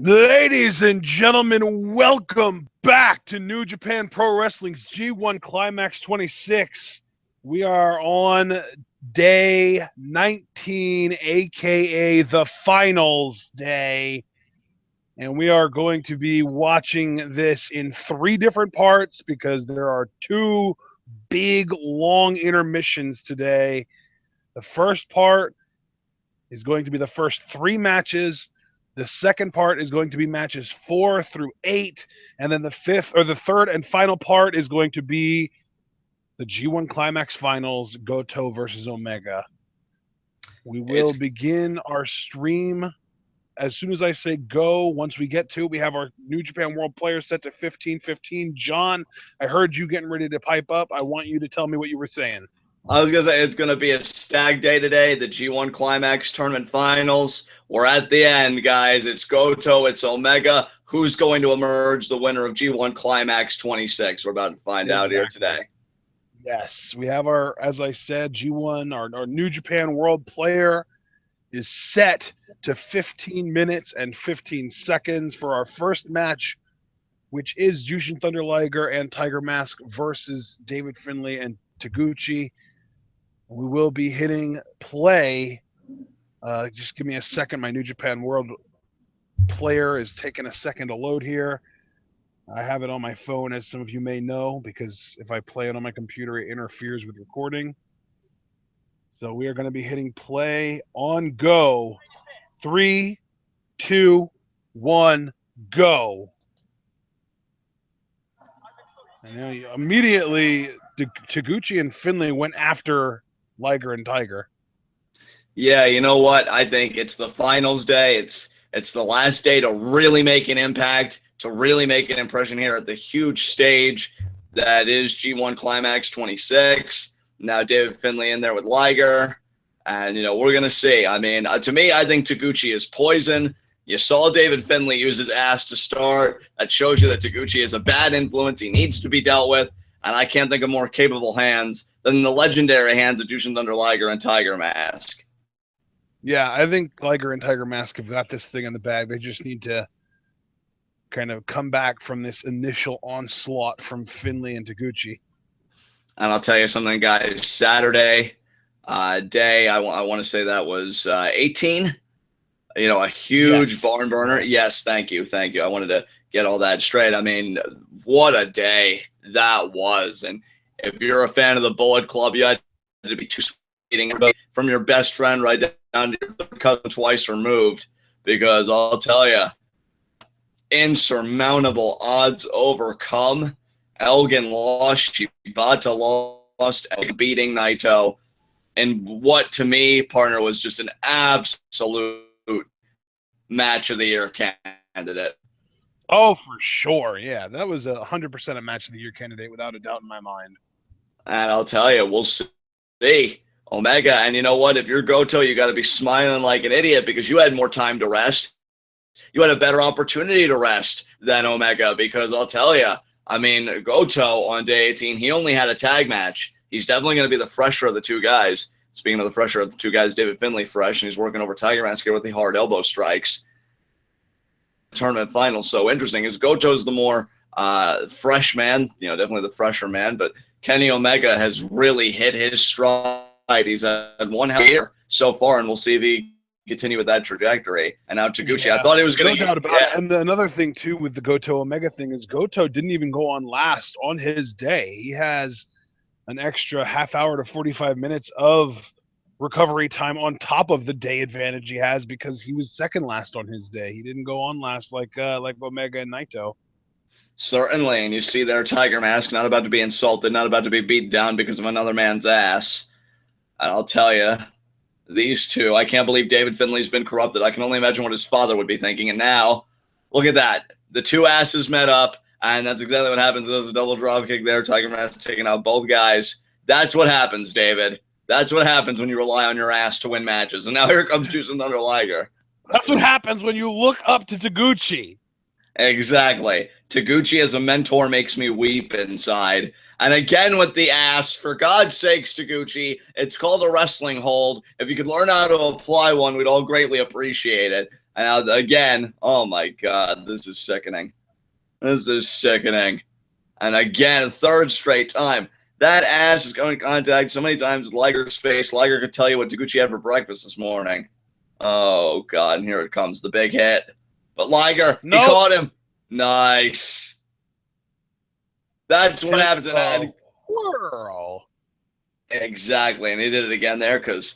Ladies and gentlemen, welcome back to New Japan Pro Wrestling's G1 Climax 26. We are on day 19, aka the finals day, and we are going to be watching this in 3 different parts because there are 2 big, long intermissions today. The first part is going to be the first 3 matches. The second part is going to be matches 4 through 8, and then the third and final part is going to be the G1 Climax Finals, Goto versus Omega. We will begin our stream as soon as I say go. Once we get to it, we have our New Japan World Players set to 15-15. John, I heard you getting ready to pipe up. I want you to tell me what you were saying. I was going to say it's going to be a stag day today, the G1 Climax Tournament Finals. We're at the end, guys. It's Goto, it's Omega. Who's going to emerge the winner of G1 Climax 26? We're about to find out here today. Yes, we have our, as I said, G1, our New Japan World Player is set to 15 minutes and 15 seconds for our first match, which is Jushin Thunder Liger and Tiger Mask versus David Finlay and Taguchi. We will be hitting play. Just give me a second. My New Japan World Player is taking a second to load here. I have it on my phone, as some of you may know, because if I play it on my computer, it interferes with recording. So we are going to be hitting play on go. 3, 2, 1, go. And immediately, Taguchi and Finlay went after Liger and Tiger. Yeah, you know what? I think it's the finals day. It's the last day to really make an impact, to really make an impression here at the huge stage that is G1 Climax 26. Now David Finlay in there with Liger. And, we're going to see. I mean, to me, I think Taguchi is poison. You saw David Finlay use his ass to start. That shows you that Taguchi is a bad influence. He needs to be dealt with. And I can't think of more capable hands than the legendary hands of Jushin Thunder Liger and Tiger Mask. Yeah, I think Liger and Tiger Mask have got this thing in the bag. They just need to kind of come back from this initial onslaught from Finlay and Taguchi. And I'll tell you something, guys. Saturday day, I want to say that was 18. A huge barn burner. Yes, thank you. I wanted to get all that straight. I mean, what a day that was. And if you're a fan of the Bullet Club, you had to be tweeting from your best friend right down to your third cousin twice removed, because I'll tell you, insurmountable odds overcome. Elgin lost, Shibata lost, beating Naito. And what, to me, partner, was just an absolute match of the year candidate. Oh, for sure. Yeah, that was 100% a match of the year candidate without a doubt in my mind. And I'll tell you, we'll see. Omega, and you know what? If you're Goto, you got to be smiling like an idiot because you had more time to rest. You had a better opportunity to rest than Omega, because I'll tell you, I mean, Goto on day 18, he only had a tag match. He's definitely going to be the fresher of the 2 guys. Speaking of the fresher of the 2 guys, David Finlay fresh, and he's working over Tiger Mask here with the hard elbow strikes. Tournament finals. So interesting is Goto's the more fresh man, definitely the fresher man, but Kenny Omega has really hit his stride. He's had one hell of a year so far, and we'll see if he continue with that trajectory. And now Taguchi, I thought he was going to. No doubt about it. And another thing too with the Goto Omega thing is Goto didn't even go on last on his day. He has an extra half hour to 45 minutes of recovery time on top of the day advantage he has because he was second last on his day. He didn't go on last like Omega and Naito. Certainly, and you see there Tiger Mask not about to be insulted, not about to be beat down because of another man's ass. And I'll tell you, these 2, I can't believe David Finlay's been corrupted. I can only imagine what his father would be thinking. And now, look at that. The 2 asses met up, and that's exactly what happens. There's a double drop kick there. Tiger Mask taking out both guys. That's what happens, David. That's what happens when you rely on your ass to win matches. And now here comes Jushin Thunder Liger. That's what happens when you look up to Taguchi. Exactly. Taguchi as a mentor makes me weep inside. And again with the ass, for God's sakes, Taguchi, it's called a wrestling hold. If you could learn how to apply one, we'd all greatly appreciate it. And now, again, oh my God, this is sickening. This is sickening. And again, third straight time. That ass is going to contact so many times with Liger's face. Liger could tell you what Taguchi had for breakfast this morning. Oh, God, and here it comes, the big hit. But Liger, he caught him. Nice. That's what happens in that. Whirl. Exactly, and he did it again there because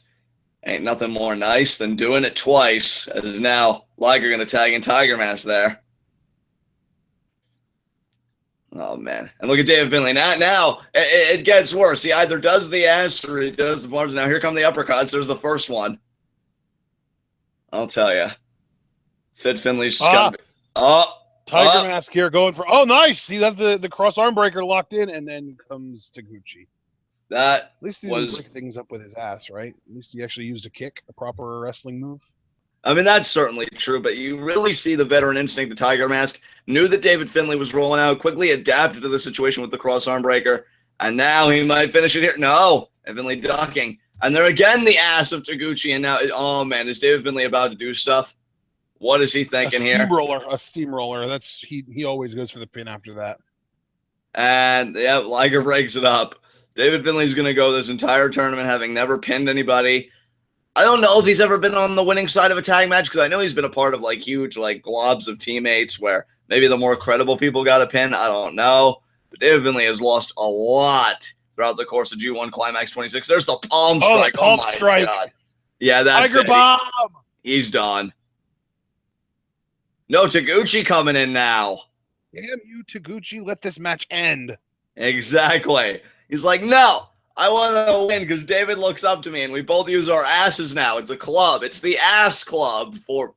ain't nothing more nice than doing it twice. As now Liger going to tag in Tiger Mask there. Oh, man. And look at David Finlay. Now it gets worse. He either does the ass or he does the arms. Now here come the uppercuts. There's the first one. I'll tell you. Fit Finlay's just got Tiger Mask here going for... Oh, nice! He has the cross arm breaker locked in, and then comes Taguchi. At least he didn't break things up with his ass, right? At least he actually used a kick, a proper wrestling move. I mean, that's certainly true, but you really see the veteran instinct of Tiger Mask. Knew that David Finlay was rolling out, quickly adapted to the situation with the cross arm breaker, and now he might finish it here. No, and Finlay ducking. And there again, the ass of Taguchi, and now, oh man, is David Finlay about to do stuff? What is he thinking here? A steamroller. That's he always goes for the pin after that. And yeah, Liger breaks it up. David Finlay's going to go this entire tournament having never pinned anybody. I don't know if he's ever been on the winning side of a tag match because I know he's been a part of like huge like globs of teammates where maybe the more credible people got a pin. I don't know. But David Finlay has lost a lot throughout the course of G1 Climax 26. There's the palm strike. Oh my God. Yeah, that's Tiger Bomb. He's done. No, Taguchi coming in now. Damn you, Taguchi. Let this match end. Exactly. He's like, no, I want to win because David looks up to me and we both use our asses now. It's a club. It's the ass club for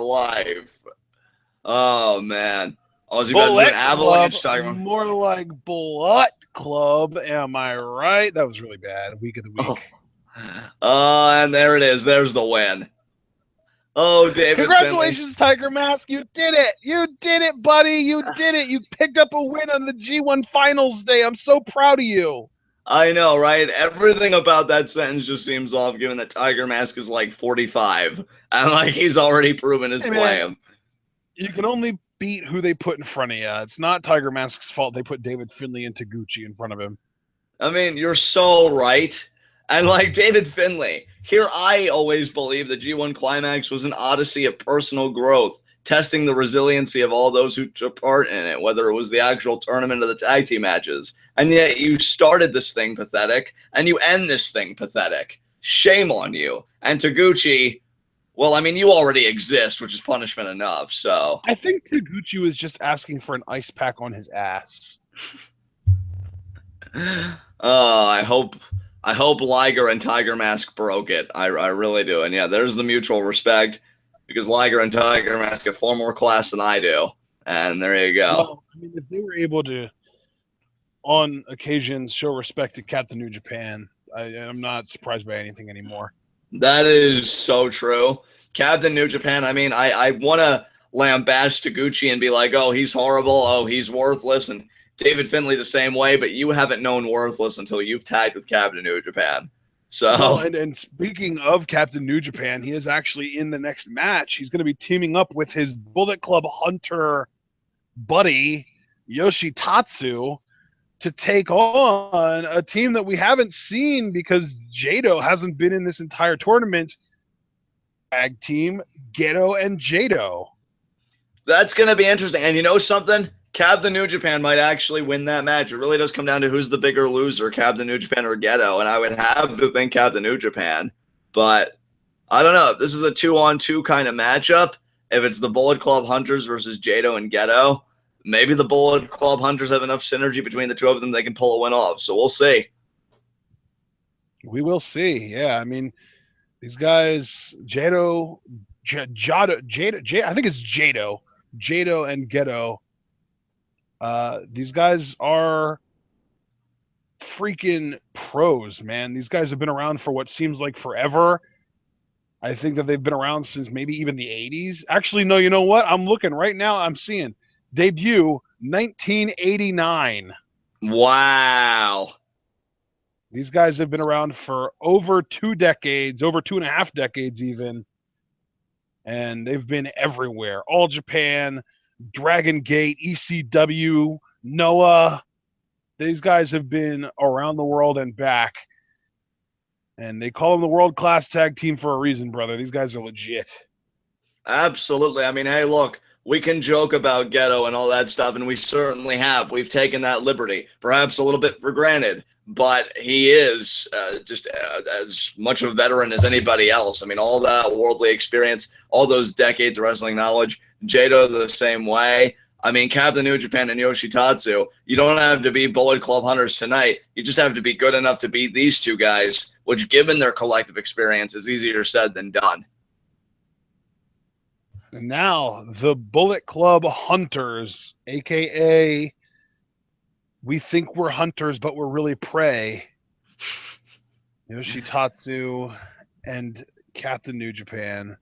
life. Oh, man. Oh, is he about to do an avalanche? More like Bullet Club. Am I right? That was really bad. Week of the week. And there it is. There's the win. Oh, David. Congratulations, Finlay. Tiger Mask. You did it. You did it, buddy. You did it. You picked up a win on the G1 Finals Day. I'm so proud of you. I know, right? Everything about that sentence just seems off, given that Tiger Mask is like 45. And like he's already proven his claim. You can only beat who they put in front of you. It's not Tiger Mask's fault they put David Finlay and Taguchi in front of him. I mean, you're so right. And like David Finlay, here I always believed that G1 Climax was an odyssey of personal growth, testing the resiliency of all those who took part in it, whether it was the actual tournament or the tag team matches. And yet you started this thing pathetic, and you end this thing pathetic. Shame on you. And Taguchi, well, I mean, you already exist, which is punishment enough, so. I think Taguchi was just asking for an ice pack on his ass. I hope Liger and Tiger Mask broke it. I really do. And yeah, there's the mutual respect because Liger and Tiger Mask have far more class than I do. And there you go. Well, I mean, if they were able to, on occasions, show respect to Captain New Japan, I'm not surprised by anything anymore. That is so true. Captain New Japan, I mean, I want to lambaste Taguchi and be like, oh, he's horrible. Oh, he's worthless. And David Finlay the same way, but you haven't known worthless until you've tagged with Captain New Japan. So, well, and speaking of Captain New Japan, he is actually in the next match. He's going to be teaming up with his Bullet Club Hunter buddy, YOSHITATSU, to take on a team that we haven't seen because Jado hasn't been in this entire tournament. Tag team, Gedo and Jado. That's going to be interesting. And you know something? Captain New Japan might actually win that match. It really does come down to who's the bigger loser, Captain New Japan or Gedo. And I would have to think Captain New Japan. But I don't know. If this is a 2-on-2 kind of matchup, if it's the Bullet Club Hunters versus Jado and Gedo, maybe the Bullet Club Hunters have enough synergy between the two of them they can pull a win off. So we'll see. We will see. Yeah, I mean, these guys, Jado, I think it's Jado and Gedo. These guys are freaking pros, man. These guys have been around for what seems like forever. I think that they've been around since maybe even the 80s. Actually, no, you know what? I'm looking right now. I'm seeing debut 1989. Wow. These guys have been around for over 2 decades, over 2.5 decades even. and they've been everywhere. All Japan, Dragon Gate, ECW, Noah. These guys have been around the world and back. And they call them the world-class tag team for a reason, brother. These guys are legit. Absolutely. I mean, hey, look, we can joke about Gedo and all that stuff, and we certainly have. We've taken that liberty, perhaps a little bit for granted, but he is just as much of a veteran as anybody else. I mean, all that worldly experience, all those decades of wrestling knowledge, Jado the same way. I mean, Captain New Japan and YOSHITATSU, you don't have to be Bullet Club hunters tonight. You just have to be good enough to beat these two guys, which, given their collective experience, is easier said than done. And now, the Bullet Club Hunters, a.k.a. we think we're hunters, but we're really prey. YOSHITATSU and Captain New Japan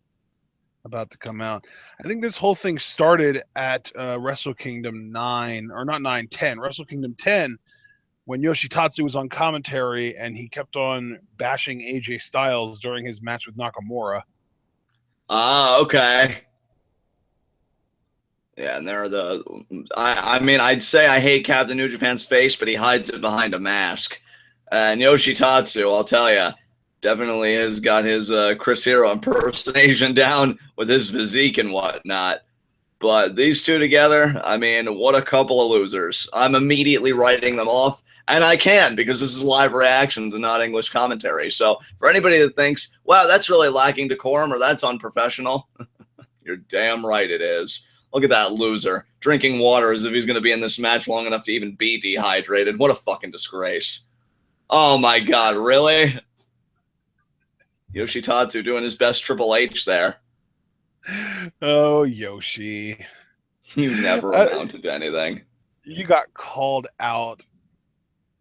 about to come out. I think this whole thing started at Wrestle Kingdom 9, or not 9, 10. Wrestle Kingdom 10, when YOSHITATSU was on commentary and he kept on bashing AJ Styles during his match with Nakamura. Ah, okay. Yeah, and they're I mean, I'd say I hate Captain New Japan's face, but he hides it behind a mask. And YOSHITATSU, I'll tell you, definitely has got his Chris Hero impersonation down with his physique and whatnot. But these two together, I mean, what a couple of losers. I'm immediately writing them off, and I can, because this is live reactions and not English commentary. So for anybody that thinks, wow, that's really lacking decorum or that's unprofessional, you're damn right it is. Look at that loser, drinking water as if he's going to be in this match long enough to even be dehydrated. What a fucking disgrace. Oh, my God, really? YOSHITATSU doing his best Triple H there. Oh, Yoshi. You never amounted to anything. You got called out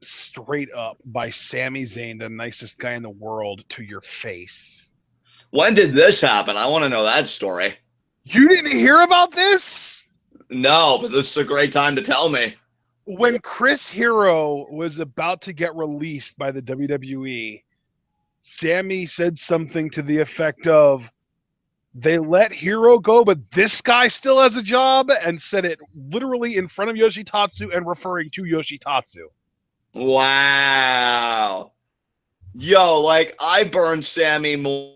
straight up by Sami Zayn, the nicest guy in the world, to your face. When did this happen? I want to know that story. You didn't hear about this? No, but this is a great time to tell me. When Chris Hero was about to get released by the WWE, Sammy said something to the effect of, they let Hero go, but this guy still has a job, and said it literally in front of YOSHITATSU and referring to YOSHITATSU. Wow. Yo, like, I burn Sammy more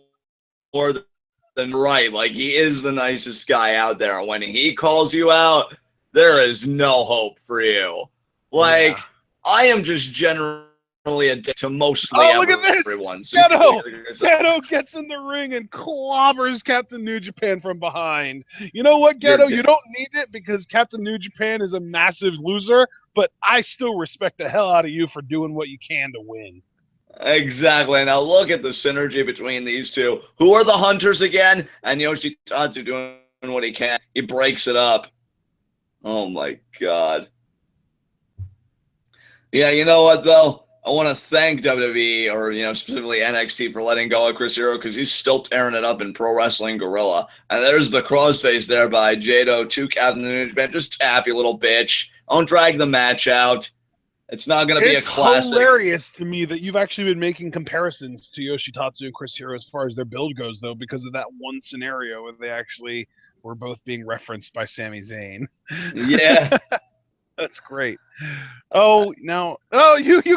than right. Like, he is the nicest guy out there. When he calls you out, there is no hope for you. Like, yeah. I am just generally a dick to mostly look at this. Everyone. So Gedo gets in the ring and clobbers Captain New Japan from behind. You know what, Gedo? You don't need it because Captain New Japan is a massive loser, but I still respect the hell out of you for doing what you can to win. Exactly. Now look at the synergy between these two. Who are the hunters again? And YOSHITATSU doing what he can. He breaks it up. Oh my God. Yeah, you know what though? I want to thank WWE, or specifically NXT, for letting go of Chris Hero, because he's still tearing it up in Pro Wrestling Guerrilla. And there's the crossface there by Jado to Captain New Japan. Just tap, you little bitch. Don't drag the match out. It's not going to be a classic. It's hilarious to me that you've actually been making comparisons to YOSHITATSU and Chris Hero as far as their build goes, though, because of that one scenario where they actually were both being referenced by Sami Zayn. Yeah. That's great. You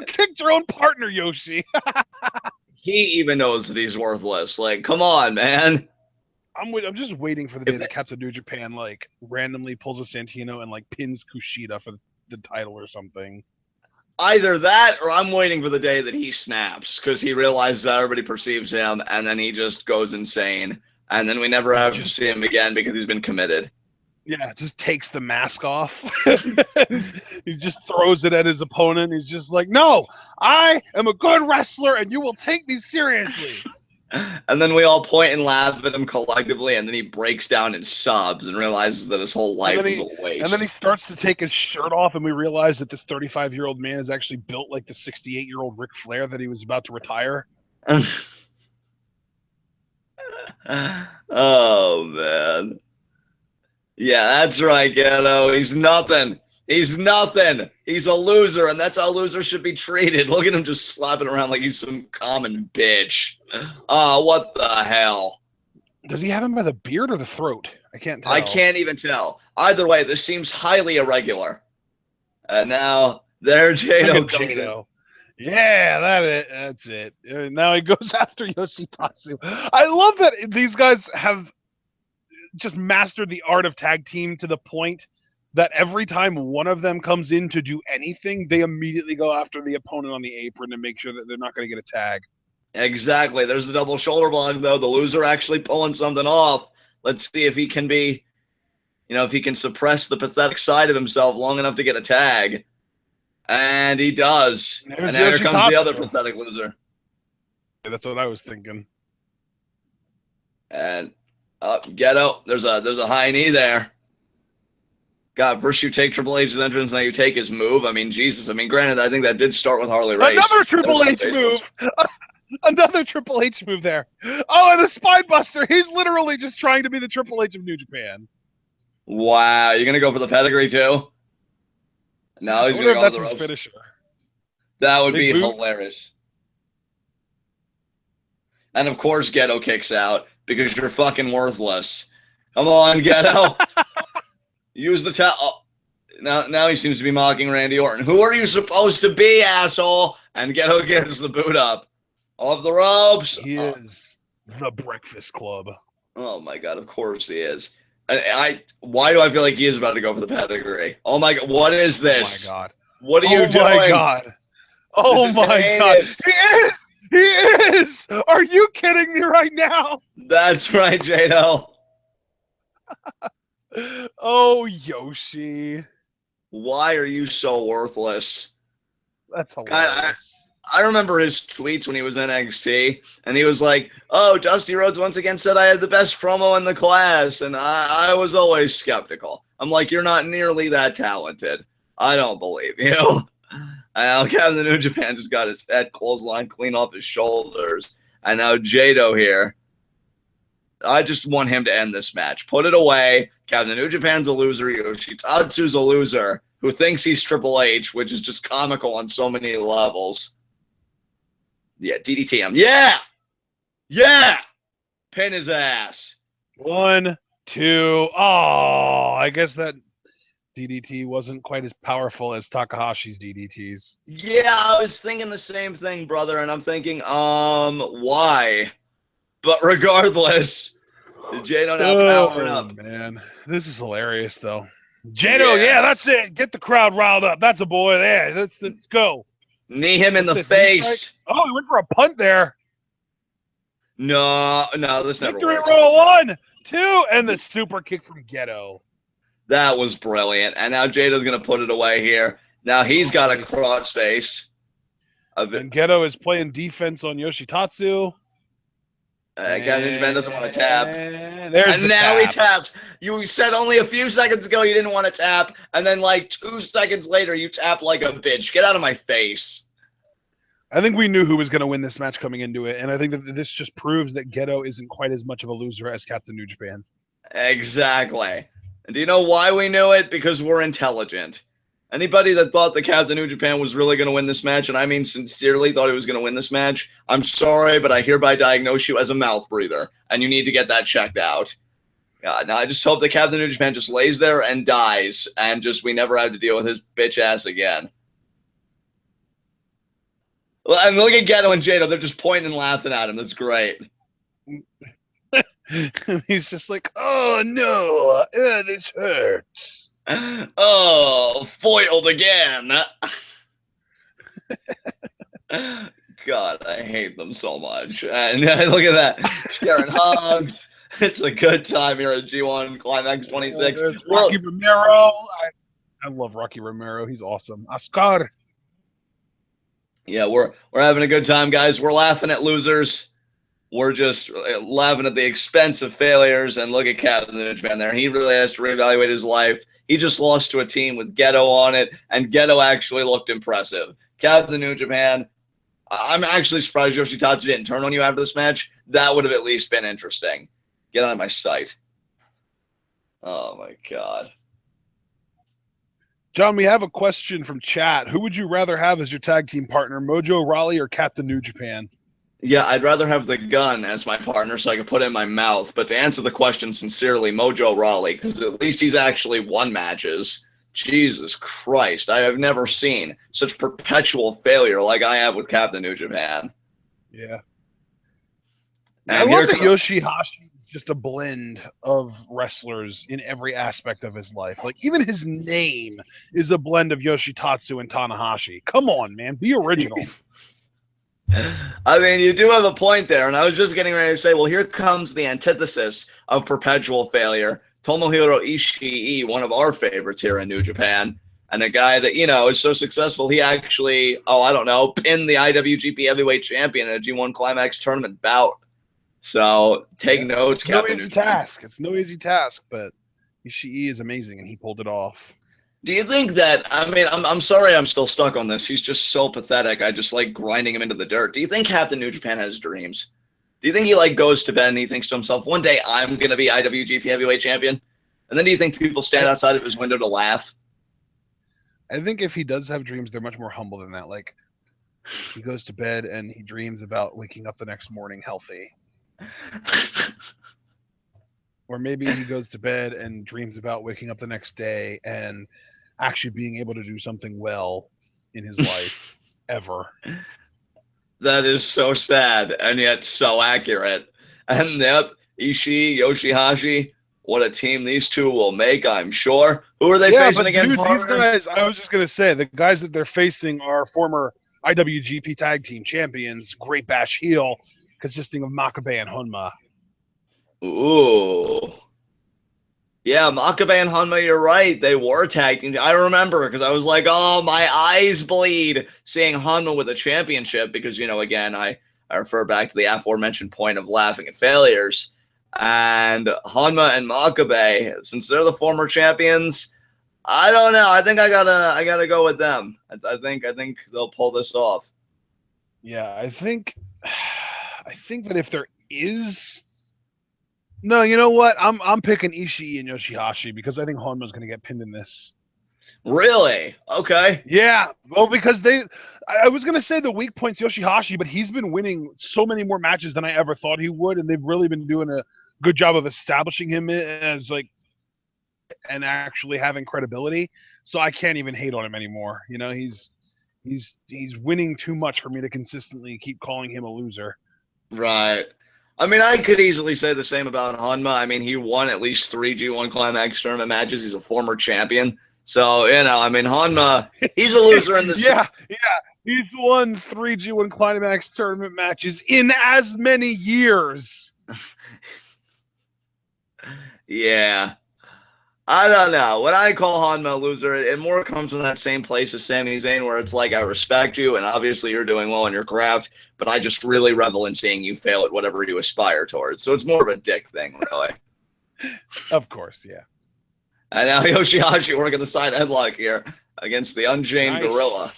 kicked your own partner, Yoshi. He even knows that he's worthless. Like, come on, man. I'm just waiting for the day that Captain New Japan randomly pulls a Santino and pins Kushida for the title or something. Either that, or I'm waiting for the day that he snaps because he realizes that everybody perceives him, and then he just goes insane, and then we never have to see him again because he's been committed. Yeah, just takes the mask off. He just throws it at his opponent. He's just like, no, I am a good wrestler, and you will take me seriously. And then we all point and laugh at him collectively, and then he breaks down and sobs and realizes that his whole life was a waste. And then he starts to take his shirt off, and we realize that this 35-year-old man is actually built like the 68-year-old Ric Flair that he was about to retire. Oh, man. Yeah, that's right, Gedo. He's nothing. He's nothing. He's a loser, and that's how losers should be treated. Look at him just slapping around like he's some common bitch. Oh, what the hell? Does he have him by the beard or the throat? I can't tell. I can't even tell. Either way, this seems highly irregular. And now there Jado comes in. Yeah, that's it. Now he goes after Yoshitatsu. I love that these guys have just mastered the art of tag team to the point that every time one of them comes in to do anything, they immediately go after the opponent on the apron to make sure that they're not going to get a tag. Exactly. There's the double shoulder block, though. The loser actually pulling something off. Let's see if he can be, if he can suppress the pathetic side of himself long enough to get a tag. And he does. And now here comes the other pathetic loser. That's what I was thinking. And Gedo, there's a high knee there. God, first you take Triple H's entrance, now you take his move. I mean, Jesus. I mean, granted, I think that did start with Harley Race. Another Triple H move. Another Triple H move there. Oh, and the Spine Buster. He's literally just trying to be the Triple H of New Japan. Wow, you're gonna go for the pedigree too? No, he's gonna go that's the his ropes. finisher. That would be hilarious. And of course, Gedo kicks out because you're fucking worthless. Come on, Gedo. Use the towel. Oh, now he seems to be mocking Randy Orton. Who are you supposed to be, asshole? And Gedo gives the boot up. Off the ropes. He is the Breakfast Club. Oh my God! Of course he is. Why do I feel like he is about to go for the pedigree? Oh my God! What is this? Oh my God! What are you doing? Oh my God! Oh my God! He is! He is! Are you kidding me right now? That's right, Jado. Oh, Yoshi. Why are you so worthless? That's hilarious. I remember his tweets when he was in NXT, and he was like, oh, Dusty Rhodes once again said I had the best promo in the class, and I was always skeptical. I'm like, you're not nearly that talented. I don't believe you. And Captain New Japan just got his head clothesline clean off his shoulders. And now Jado here. I just want him to end this match. Put it away. Captain New Japan's a loser. YOSHITATSU's a loser who thinks he's Triple H, which is just comical on so many levels. Yeah, DDT him. Yeah! Yeah! Pin his ass. 1, 2. Oh, I guess that DDT wasn't quite as powerful as Takahashi's DDTs. Yeah, I was thinking the same thing, brother, and I'm thinking, why? But regardless, Jado now powering up. Man, this is hilarious, though. Jado, yeah, that's it. Get the crowd riled up. That's a boy there. Let's go. Knee him in the face. Oh, he went for a punt there. No, this never Victory works. roll 1, 2, and the super kick from Gedo. That was brilliant. And now Jado's going to put it away here. Now he's got a cross face. And Gedo is playing defense on YOSHITATSU. Captain Japan doesn't want to tap. And now he taps. You said only a few seconds ago you didn't want to tap, and then like 2 seconds later you tap like a bitch. Get out of my face. I think we knew who was going to win this match coming into it, and I think that this just proves that Gedo isn't quite as much of a loser as Captain New Japan. Exactly. And do you know why we knew it? Because we're intelligent. Anybody that thought the Captain New Japan was really going to win this match, and I mean sincerely thought he was going to win this match, I'm sorry, but I hereby diagnose you as a mouth breather, and you need to get that checked out. Now I just hope the Captain New Japan just lays there and dies, and just we never have to deal with his bitch ass again. And look at Gedo and Jado, they're just pointing and laughing at him. That's great. He's just like, oh no, this hurts. Oh, foiled again. God, I hate them so much. And look at that. Sharing hugs. It's a good time here at G1 Climax 26. Rocky Romero. I love Rocky Romero. He's awesome. Oscar. Yeah, we're having a good time, guys. We're laughing at losers. We're just laughing at the expense of failures. And look at Captain New Japan there. He really has to reevaluate his life. He just lost to a team with Gedo on it, and Gedo actually looked impressive. Captain New Japan, I'm actually surprised YOSHITATSU didn't turn on you after this match. That would have at least been interesting. Get out of my sight. Oh, my God. John, we have a question from chat. Who would you rather have as your tag team partner, Mojo Rawley or Captain New Japan? Yeah, I'd rather have the gun as my partner so I could put it in my mouth. But to answer the question sincerely, Mojo Rawley, because at least he's actually won matches. Jesus Christ, I have never seen such perpetual failure like I have with Captain New Japan. Yeah. I And love here that comes YOSHI-HASHI is just a blend of wrestlers in every aspect of his life. Like, even his name is a blend of Yoshitatsu and Tanahashi. Come on, man. Be original. I mean, you do have a point there, and I was just getting ready to say, well, here comes the antithesis of perpetual failure. Tomohiro Ishii, one of our favorites here in New Japan, and a guy that, is so successful, he actually, I don't know, pinned the IWGP Heavyweight Champion in a G1 Climax tournament bout. So take notes, It's no Captain easy New Japan. task. It's no easy task, but Ishii is amazing, and he pulled it off. Do you think that, I mean, I'm sorry I'm still stuck on this. He's just so pathetic. I just like grinding him into the dirt. Do you think Captain New Japan has dreams? Do you think he like goes to bed and he thinks to himself, one day I'm going to be IWGP Heavyweight Champion? And then do you think people stand outside of his window to laugh? I think if he does have dreams, they're much more humble than that. Like, he goes to bed and he dreams about waking up the next morning healthy. Or maybe he goes to bed and dreams about waking up the next day and actually being able to do something well in his life ever. That is so sad and yet so accurate. And yep, Ishii, YOSHI-HASHI, what a team these two will make, I'm sure. Who are they facing again, dude, these partner? guys, I was just going to say, the guys that they're facing are former IWGP Tag Team Champions, Great Bash Heel, consisting of Makabe and Honma. Ooh. Yeah, Makabe and Honma, you're right. They were tag team. I remember because I was like, oh, my eyes bleed seeing Honma with a championship because, again, I refer back to the aforementioned point of laughing at failures. And Honma and Makabe, since they're the former champions, I don't know. I think I gotta go with them. I think they'll pull this off. Yeah, I think that if there is, no, you know what? I'm picking Ishii and YOSHI-HASHI because I think Honma's going to get pinned in this. Really? Okay. Yeah, well, because I was going to say the weak point's YOSHI-HASHI, but he's been winning so many more matches than I ever thought he would, and they've really been doing a good job of establishing him as like and actually having credibility. So I can't even hate on him anymore. He's winning too much for me to consistently keep calling him a loser. Right. I mean, I could easily say the same about Honma. I mean, he won at least 3 G1 Climax tournament matches. He's a former champion. So, I mean, Honma, he's a loser in this. yeah. He's won 3 G1 Climax tournament matches in as many years. Yeah. I don't know. When I call Honma a loser, it more comes from that same place as Sami Zayn, where it's like, I respect you, and obviously you're doing well in your craft, but I just really revel in seeing you fail at whatever you aspire towards. So it's more of a dick thing, really. Of course, yeah. And now YOSHI-HASHI working the side headlock here against the Unchained Gorilla.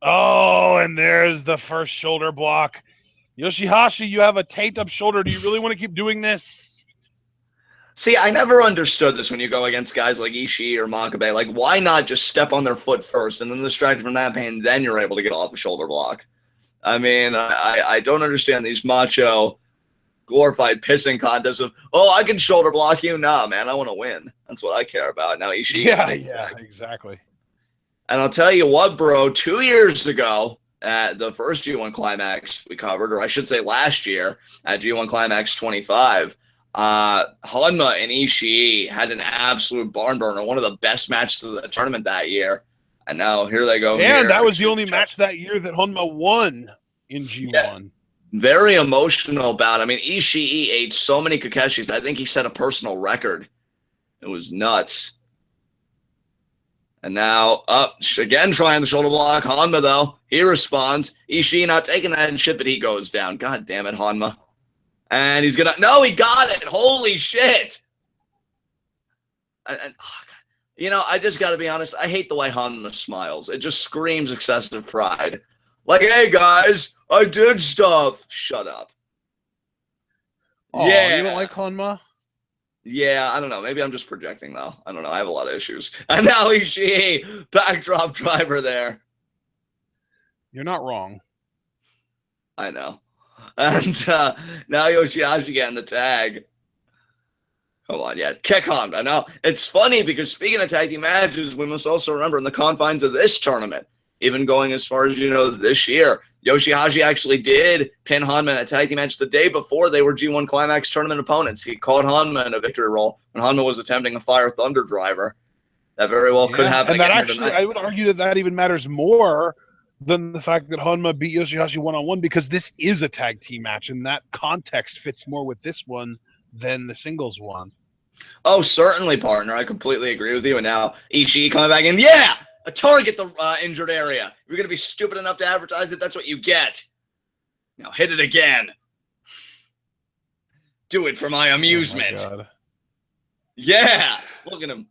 Oh, and there's the first shoulder block. YOSHI-HASHI, you have a taped up shoulder. Do you really want to keep doing this? See, I never understood this when you go against guys like Ishii or Makabe. Like, why not just step on their foot first and then distract from that pain, then you're able to get off a shoulder block? I mean, I don't understand these macho, glorified pissing contests of, oh, I can shoulder block you. Nah, man, I want to win. That's what I care about. Now, Ishii. Yeah, exactly. And I'll tell you what, bro, 2 years ago, at the first G1 Climax we covered, or I should say last year at G1 Climax 25, Honma and Ishii had an absolute barn burner, one of the best matches of the tournament that year. And now here they go. And that was the only match that year that Honma won in G1. Yeah. Very emotional bout. I mean, Ishii ate so many Kakeshis. I think he set a personal record. It was nuts. And now, again, trying the shoulder block. Honma, though, he responds. Ishii not taking that shit, but he goes down. God damn it, Honma. And he's going to... No, he got it. Holy shit. I just got to be honest. I hate the way Honma smiles. It just screams excessive pride. Like, hey, guys, I did stuff. Shut up. Oh, yeah. You don't like Honma? Yeah, I don't know. Maybe I'm just projecting, though. I don't know. I have a lot of issues. And now Ishii, backdrop driver there. You're not wrong. I know. And now YOSHI-HASHI getting the tag. Come on, yeah. Kick Honma. Now, it's funny because speaking of tag team matches, we must also remember in the confines of this tournament, even going as far as, this year, YOSHI-HASHI actually did pin Honma in a tag team match the day before they were G1 Climax tournament opponents. He caught Honma in a victory roll when Honma was attempting a Fire Thunder driver. That very well could happen. And that actually, I would argue that even matters more than the fact that Honma beat YOSHI-HASHI one-on-one, because this is a tag team match, and that context fits more with this one than the singles one. Oh, certainly, partner. I completely agree with you. And now Ishii coming back in. Yeah! Target the injured area. If you're going to be stupid enough to advertise it, that's what you get. Now hit it again. Do it for my amusement. Oh my God. Yeah! Look at him.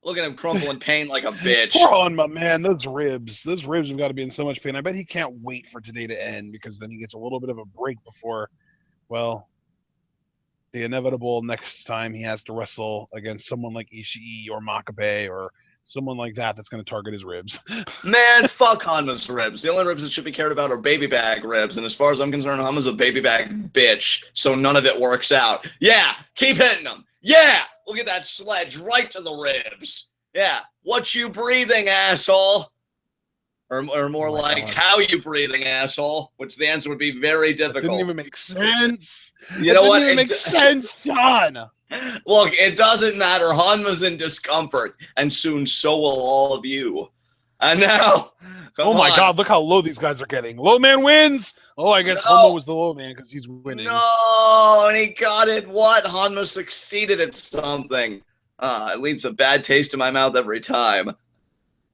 Look at him crumple in pain like a bitch. Poor Honma, man. Those ribs have got to be in so much pain. I bet he can't wait for today to end, because then he gets a little bit of a break before, well, the inevitable next time he has to wrestle against someone like Ishii or Makabe or someone like that's going to target his ribs. Man, fuck Honma's ribs. The only ribs that should be cared about are baby bag ribs. And as far as I'm concerned, Honma's a baby bag bitch, so none of it works out. Yeah, keep hitting them. Yeah, look at that sledge right to the ribs. Yeah, what you breathing, asshole? Or more like, how you breathing, asshole? Which the answer would be very difficult. That didn't even make sense. You know what? It didn't even make sense, John. Look, it doesn't matter. Honma's in discomfort, and soon so will all of you. And now, oh my God, look how low these guys are getting. Low man wins. Oh, I guess Honma was the low man because he's winning. No, and he got it. What? Honma succeeded at something. It leaves a bad taste in my mouth every time.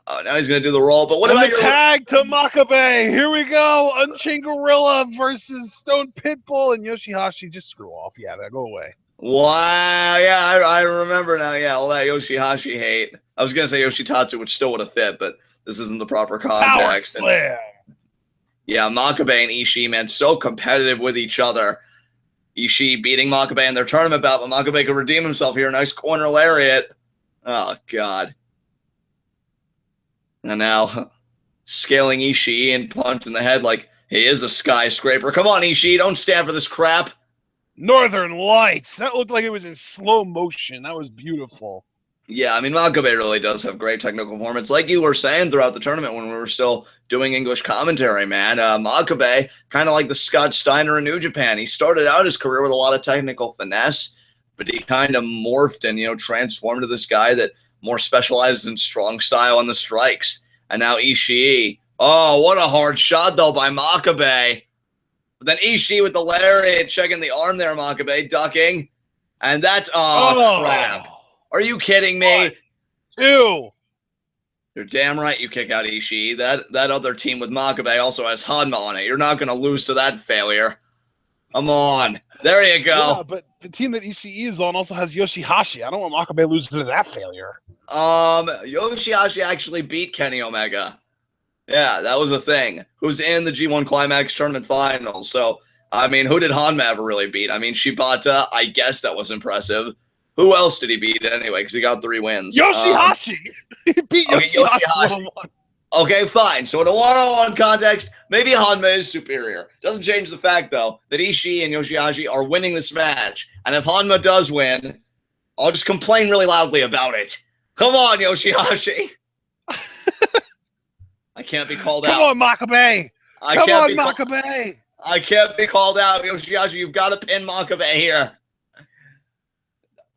Oh, now he's going to do the roll. But what about your tag to Makabe? Here we go. Unchained Gorilla versus Stone Pitbull, and YOSHI-HASHI. Just screw off. Yeah, go away. Wow. Yeah, I remember now. Yeah, all that YOSHI-HASHI hate. I was going to say YOSHITATSU, which still would have fit, but this isn't the proper context. Power slam. Yeah, Makabe and Ishii, man, so competitive with each other. Ishii beating Makabe in their tournament bout, but Makabe could redeem himself here. Nice corner lariat. Oh, God. And now scaling Ishii and punch in the head like he is a skyscraper. Come on, Ishii, don't stand for this crap. Northern Lights. That looked like it was in slow motion. That was beautiful. Yeah, I mean, Makabe really does have great technical performance. Like you were saying throughout the tournament when we were still doing English commentary, man, Makabe, kind of like the Scott Steiner in New Japan. He started out his career with a lot of technical finesse, but he kind of morphed and, transformed to this guy that more specialized in strong style on the strikes. And now Ishii. Oh, what a hard shot, though, by Makabe. But then Ishii with the lariat, checking the arm there, Makabe, ducking. And that's, crap. Are you kidding me? 2. You're damn right you kick out Ishii. That other team with Makabe also has Honma on it. You're not going to lose to that failure. Come on. There you go. Yeah, but the team that Ishii is on also has YOSHI-HASHI. I don't want Makabe losing to that failure. YOSHI-HASHI actually beat Kenny Omega. Yeah, that was a thing. Who's in the G1 Climax tournament finals. So, I mean, who did Honma ever really beat? I mean, Shibata, I guess that was impressive. Who else did he beat anyway? Because he got 3 wins. YOSHI-HASHI! He beat YOSHI-HASHI. Okay, fine. So in a one-on-one context, maybe Honma is superior. Doesn't change the fact, though, that Ishii and YOSHI-HASHI are winning this match. And if Honma does win, I'll just complain really loudly about it. Come on, YOSHI-HASHI. I can't be called out. Come on, Makabe. Come on, Makabe. I can't be called out. YOSHI-HASHI, you've got to pin Makabe here.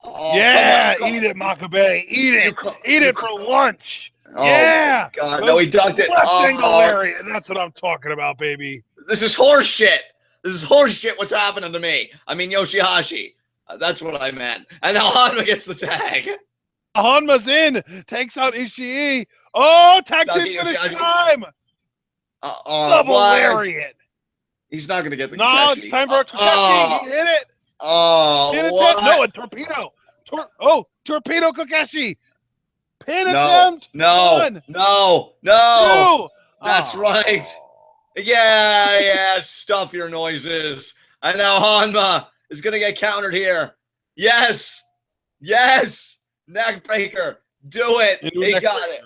Oh, yeah, eat it, Makabe. Eat it. Eat it for lunch. Oh, yeah. God. No, he ducked it. That's what I'm talking about, baby. This is horse shit. This is horse shit what's happening to me. I mean, YOSHI-HASHI. That's what I meant. And now Honma gets the tag. Honma's in. Takes out Ishii. Oh, tag didn't finish time. Double lariat. He's not going to get the No, it's time for a Kokeshi. He hit it. Oh, no, a torpedo. Torpedo Kokeshi. Pin attempt. No. 2. That's right. Yeah, stuff your noises. And now Honma is going to get countered here. Yes. Neck breaker. Do it. He got it.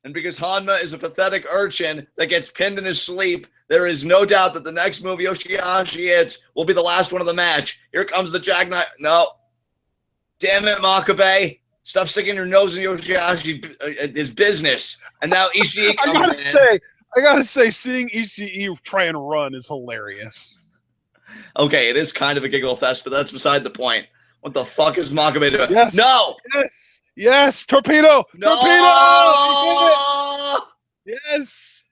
And because Honma is a pathetic urchin that gets pinned in his sleep, there is no doubt that the next move YOSHI-HASHI hits will be the last one of the match. Here comes the jackknife. No. Damn it, Makabe. Stop sticking your nose in YOSHI-HASHI his business. And now Ishii comes in. I gotta say, seeing Ishii try and run is hilarious. Okay, it is kind of a giggle fest, but that's beside the point. What the fuck is Makabe doing? Yes. No! Yes! Yes! Torpedo! No! Torpedo! Yes!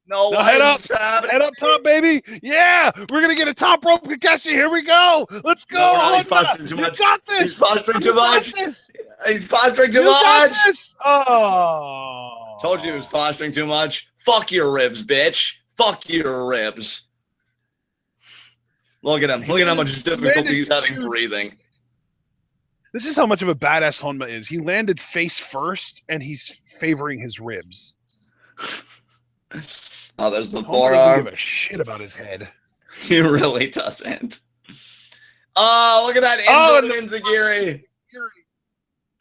No, now head up! Head up top, baby! Yeah! We're gonna get a top rope Kakashi. Here we go! Let's go! No, he's posturing too much. You got this! He's posturing too much! He's posturing too you much! Got this! Oh! Told you he was posturing too much. Fuck your ribs, bitch. Fuck your ribs. Look at him. Look at how much difficulty he's having breathing. This is how much of a badass Honma is. He landed face first, and he's favoring his ribs. Oh, there's the Honma forearm. doesn't give a shit about his head. He really doesn't. Oh, look at that Enzigiri.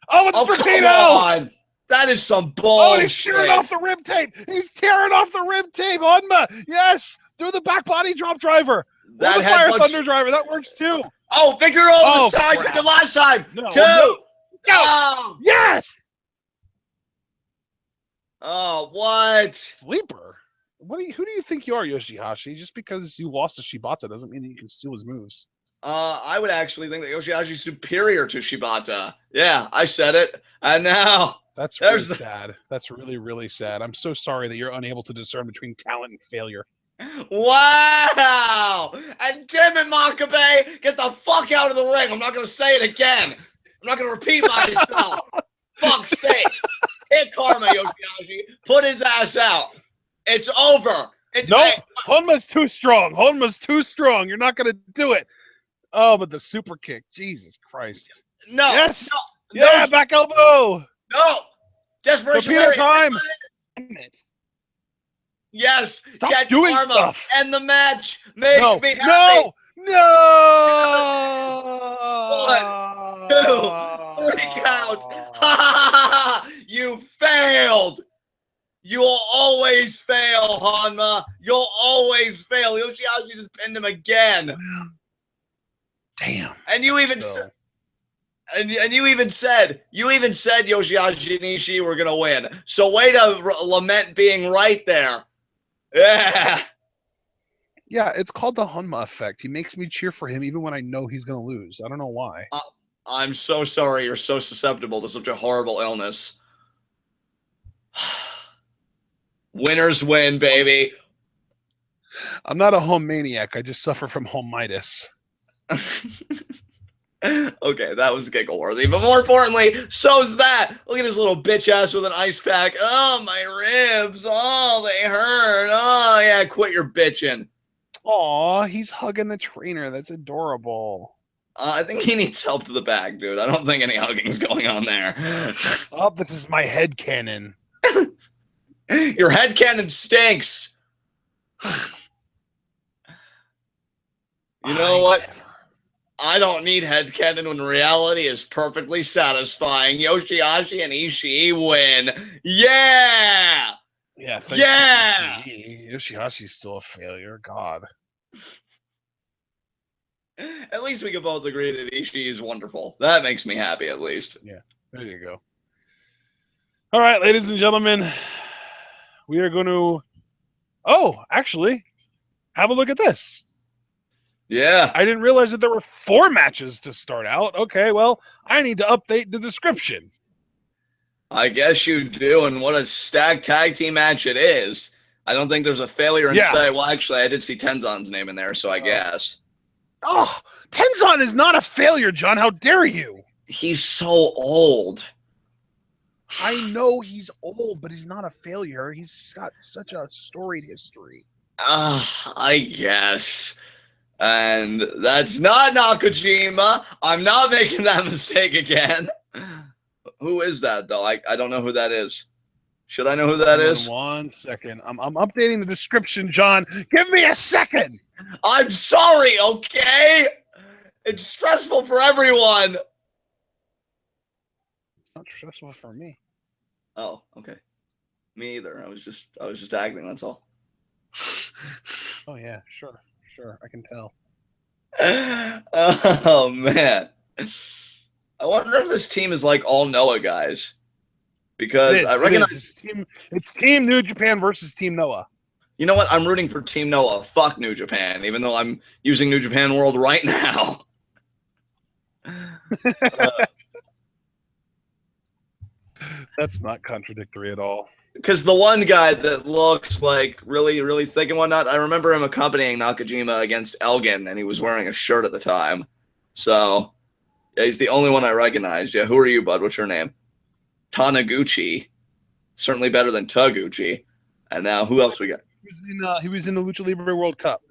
Oh, it's a torpedo! Come on. That is some bullshit. Oh, he's tearing off the rib tape. He's tearing off the rib tape. Honma, yes, through the back body drop driver. That the fire thunder driver. That works too. Oh, finger over the side like the last time. No, 2. No. Oh. Yes. Oh, what? Sleeper. Who do you think you are, YOSHI-HASHI? Just because you lost to Shibata doesn't mean that you can steal his moves. I would actually think that YOSHI-HASHI is superior to Shibata. Yeah, I said it. And now that's really sad. That's really, really sad. I'm so sorry that you're unable to discern between talent and failure. Wow! And damn it, Makabe, get the fuck out of the ring. I'm not going to say it again. I'm not going to repeat myself. Fuck's sake. Hit Karma, YOSHI-HASHI. Put his ass out. It's over. Nope. Honma's too strong. Honma's too strong. You're not going to do it. Oh, but the super kick. Jesus Christ. No. Yes. No. Yeah, back elbow. No. Desperation. Torpedo time. Damn it. Yes. Stop get doing Karma. stuff. End the match. Make me happy. No. 1, 2, 3 count. You failed. You will always fail, Honma. You'll always fail. YOSHI-HASHI just pinned him again. Damn. And you even and you even said YOSHI-HASHI and Ishii were gonna win. So way to lament being right there. Yeah. Yeah, it's called the Honma effect. He makes me cheer for him even when I know he's gonna lose. I don't know why. I'm so sorry you're so susceptible to such a horrible illness. Winners win, baby. I'm not a home maniac. I just suffer from homeitis. Okay, that was giggle worthy. But more importantly, so's that. Look at his little bitch ass with an ice pack. Oh, my ribs. Oh, they hurt. Oh, yeah, quit your bitching. Aw, he's hugging the trainer. That's adorable. I think he needs help to the back, dude. I don't think any hugging's going on there. Oh, this is my head cannon. Your head cannon stinks. You know what? I don't need head cannon when reality is perfectly satisfying. YOSHI-HASHI and Ishii win. Yeah! Yeah, yeah! YOSHI-HASHI's still a failure. God. At least we can both agree that Ishii is wonderful. That makes me happy, at least. Yeah, there you go. All right, ladies and gentlemen, we are going to... Oh, actually, have a look at this. Yeah. I didn't realize that there were 4 matches to start out. Okay, well, I need to update the description. I guess you do, and what a stacked tag team match it is. I don't think there's a failure in say. Well, actually, I did see Tenzan's name in there, so I guess. Oh, Tenzan is not a failure, John. How dare you? He's so old. I know he's old, but he's not a failure. He's got such a storied history. I guess. And that's not Nakajima. I'm not making that mistake again. Who is that, though? I don't know who that is. Should I know who that is? 1 second. I'm updating the description, John. Give me a second. I'm sorry, okay? It's stressful for everyone. It's not stressful for me. Oh, okay. Me either. I was just acting. That's all. Oh yeah, sure, I can tell. Oh man, I wonder if this team is like all Noah guys because I recognize. It's team New Japan versus Team Noah. You know what? I'm rooting for Team Noah. Fuck New Japan, even though I'm using New Japan World right now. That's not contradictory at all. Because the one guy that looks like really, really thick and whatnot, I remember him accompanying Nakajima against Elgin, and he was wearing a shirt at the time. So, yeah, he's the only one I recognized. Yeah, who are you, bud? What's your name? Taniguchi. Certainly better than Taguchi. And now, who else we got? He was in the Lucha Libre World Cup.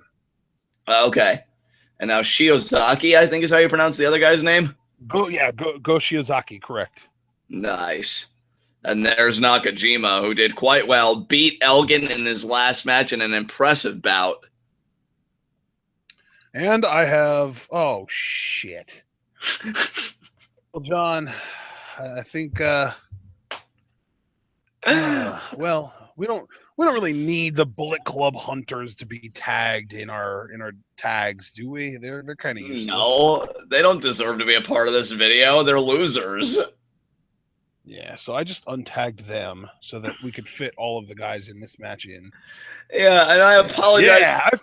Okay. And now Shiozaki, I think is how you pronounce the other guy's name. Go Shiozaki, correct. Nice. And there's Nakajima, who did quite well, beat Elgin in his last match in an impressive bout. And I have, oh shit. Well, John, I think, well, we don't really need the Bullet Club Hunters to be tagged in our tags, do we? They're kind of useless. No, they don't deserve to be a part of this video. They're losers. Yeah, so I just untagged them so that we could fit all of the guys in this match in. Yeah, and I apologize. Yeah, I